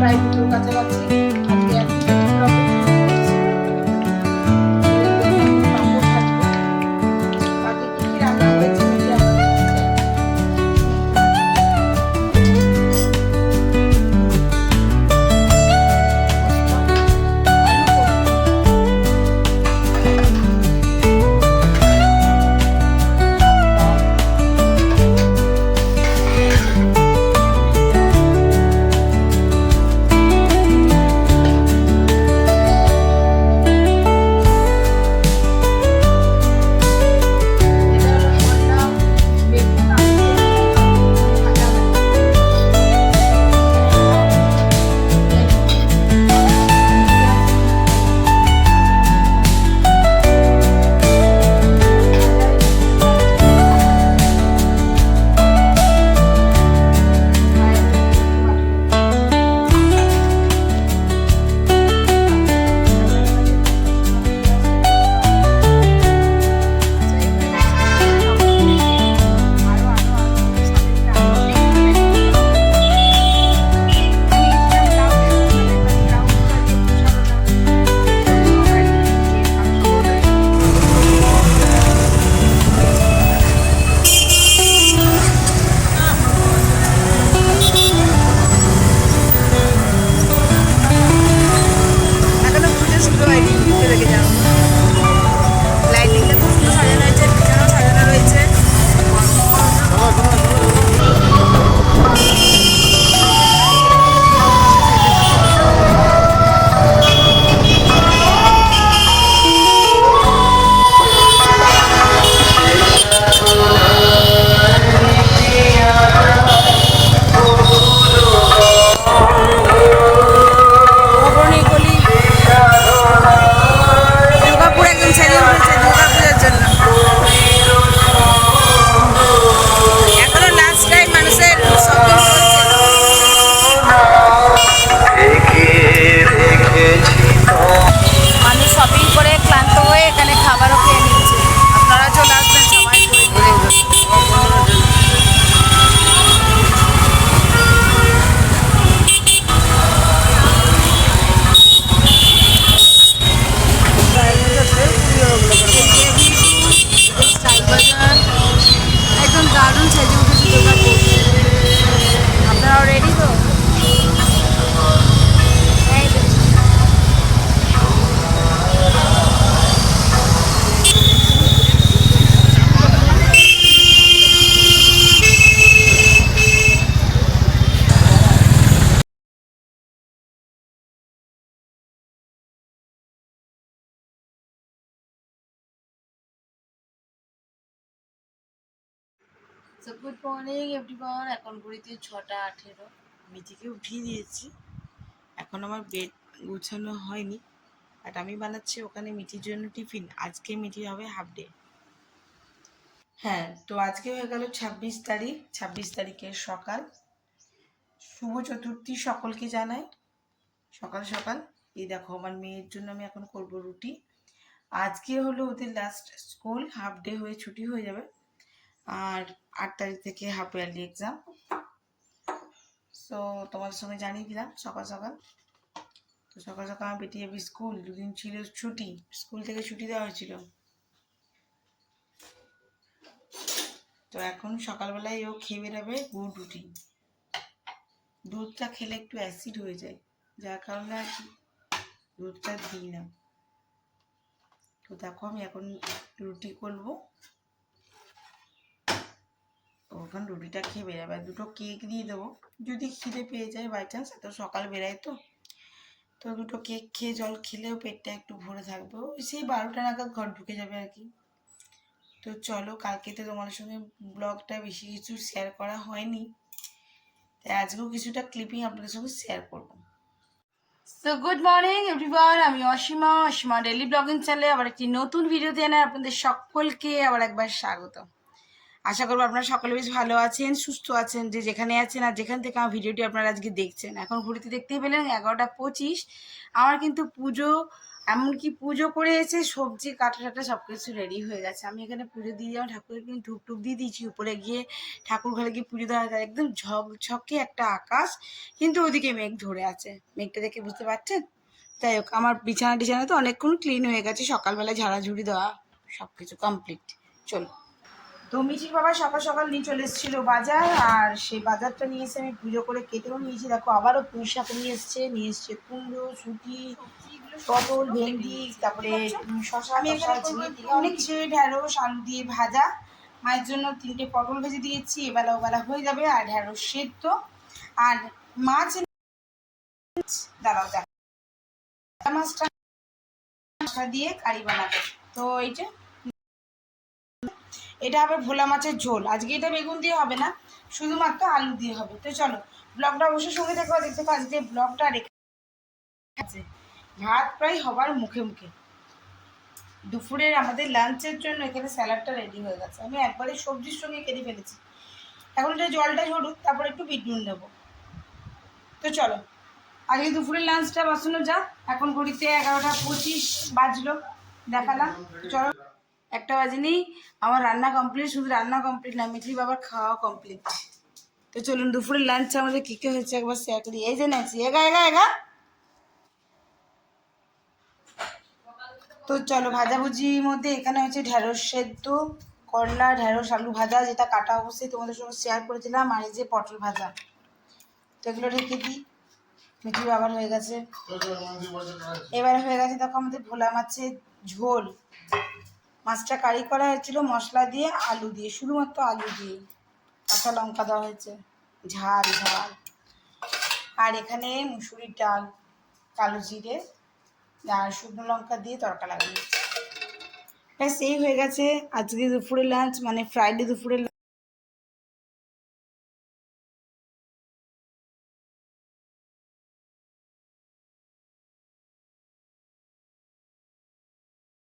প্রায় দুটোর কাছাকাছি। আজকে একদিন পাঁপড় ভাজবো। বাকি কি কি রান্না হয়েছে যদি আপনাদের সাথে গুড মর্নিং এভরিওয়ান। এখন ঘড়িতে 6টা 18। মিঠিকে উঠিয়ে দিয়েছি। এখন আমার বেড গুছানো হয়নি, বাট আমি বানাচ্ছি ওখানে মিঠির জন্য টিফিন। আজকে মিঠির হবে হাফ ডে। হ্যাঁ, তো আজকে হয়ে গেল 26 তারিখ। 26 তারিখের সকাল। শুভ চতুর্থী সকলকে জানাই। সকাল সকাল এই দেখো আমার মেয়ের জন্য আমি এখন করব রুটি। আজকে হলো ওদের লাস্ট স্কুল, হাফ ডে হয়ে ছুটি হয়ে যাবে। আর 8 তারিখ থেকে হাফ ইয়ারলি এক্সাম। সো তোমাদের সঙ্গে জানিয়ে দিলাম সকাল সকাল। তো সকাল সকাল আমার বেটি যাবে স্কুল। দুদিন ছিল ছুটি, স্কুল থেকে ছুটি দেওয়া হয়েছিল। তো এখন সকালবেলায় ও খেয়ে বেরোবে গুড় রুটি। দুধটা খেলে একটু অ্যাসিড হয়ে যায়, যার কারণে আর কি দুধটা দিই না। তো দেখো আমি এখন রুটি করবো। ওখানে রুটিটা খেয়ে বেরোবে। আর দুটো কেক দিয়ে দেবো যদি খিদে পেয়ে যায় বাই চান্স। এত সকাল বেরায় তো দুটো কেক খেয়ে জল খেলেও পেটটা একটু ভরে থাকবে। ওই সেই 12টা নাগাদ ঘর ঢুকে যাবে আর কি। তো চলো, কালকে তো তোমাদের সঙ্গে ব্লগটা বেশি কিছু শেয়ার করা হয়নি, তাই আজকেও কিছুটা ক্লিপিং আপনাদের সঙ্গে শেয়ার করবো। সো গুড মর্নিং এভরিওয়ান, আমি অসীমা ডেইলি ব্লগিং চ্যানেলে আবার একটি নতুন ভিডিও দিয়ে আপনাদের সকলকে আবার একবার স্বাগত। আশা করবো আপনারা সকলে বেশ ভালো আছেন, সুস্থ আছেন, যে যেখানে আছেন আর যেখান থেকে আমার ভিডিওটি আপনারা আজকে দেখছেন। এখন ঘুরিতে দেখতেই পেলেন 11টা 25। আমার কিন্তু পুজো, এমনকি পুজো করে এসে সবজি কাটা টাটা সব কিছু রেডি হয়ে গেছে। আমি এখানে পুজো দিয়ে যাওয়া ঠাকুরের কিন্তু ধূপ টুপ দিয়ে দিয়েছি। উপরে গিয়ে ঠাকুর ঘরে গিয়ে পুজো দেওয়া যায়, একদম ঝকঝকে একটা আকাশ, কিন্তু ওদিকে মেঘ ধরে আছে। মেঘটা দেখে বুঝতে পারছেন? যাই হোক, আমার বিছানা টিছানা তো অনেকক্ষণ ক্লিন হয়ে গেছে, সকালবেলা ঝাড়াঝুড়ি দেওয়া সব কিছু কমপ্লিট। চলো, তো মিঠির বাবা সকাল সকাল নিয়ে চলে এসেছিলো বাজার, আর সেই বাজারটা নিয়ে এসে আমি পুজো করে কেটেও নিয়েছি। দেখো আবারও পুঁই শাক নিয়ে এসছে কুমড়ো, শুঁটি, পটল, ভেন্ডি, তারপরে শশা, অনেক কিছু, ঢেঁড়স, আলু দিয়ে ভাজা। মায়ের জন্য 3টে পটল ভেজে দিয়েছি, এবেলা ওবেলা হয়ে যাবে। আর ঢেঁড়স সেদ্ধ, আর মাছ দাঁড়াও দেখ, মাছটা দিয়ে কারি বানাবে। তো এইটা এটা হবে ভোলা মাছের ঝোল। আজকে এটা বেগুন দিয়ে হবে না, শুধুমাত্র আলু দিয়ে হবে। তো চলো, ব্লগটা অবশ্যই সঙ্গে থাকো, দেখতে পাচ্ছি আজকে ব্লগটা রেখে আছে। ভাত প্রায় হবার মুখে মুখে। দুপুরের আমাদের লাঞ্চের জন্য এখানে স্যালাডটা রেডি হয়ে গেছে। আমি একবারে সবজির সঙ্গে কেটে ফেলেছি। এখন এটা জলটা ঝরুক, তারপর একটু বিট নুন দেবো। তো চলো, আজকে দুপুরের লাঞ্চটা বসানো যাক। এখন ঘড়িতে 11টা 25 বাজলো, দেখালাম। চলো, 1টা বাজেনি, আমার রান্না কমপ্লিট। শুধু রান্না কমপ্লিট না, মিঠি বাবার খাওয়া কমপ্লিট। তো চলুন, দুপুরের লাঞ্চ আমাদের কী কী হয়েছে একবার শেয়ার করি। এই যে নাচি, এগা এগা এগা। তো চলো, ভাজাভুজির মধ্যে এখানে হচ্ছে ঢেঁড়স সেদ্ধ, করলা, ঢেঁড়স, আলু ভাজা, যেটা কাটা অবশ্যই তোমাদের সঙ্গে শেয়ার করেছিলাম, আর এই যে পটল ভাজা। তো এগুলো রেখে দিই। মিঠি বাবার হয়ে গেছে, এবারে হয়ে গেছে দেখো আমাদের ভোলা মাছের ঝোল। মাছটা কারি করা হয়েছিল মশলা দিয়ে, আলু দিয়ে, শুধুমাত্র আলু দিয়ে, কাঁচা লঙ্কা দেওয়া হয়েছে, ঝাল ঝাল। আর এখানে মুসুরির ডাল, কালো জিরে আর শুকনো লঙ্কা দিয়ে তড়কা লাগানো হয়েছে। ব্যাস এই হয়ে গেছে আজকে দুপুরের লাঞ্চ, মানে ফ্রাইডে দুপুরের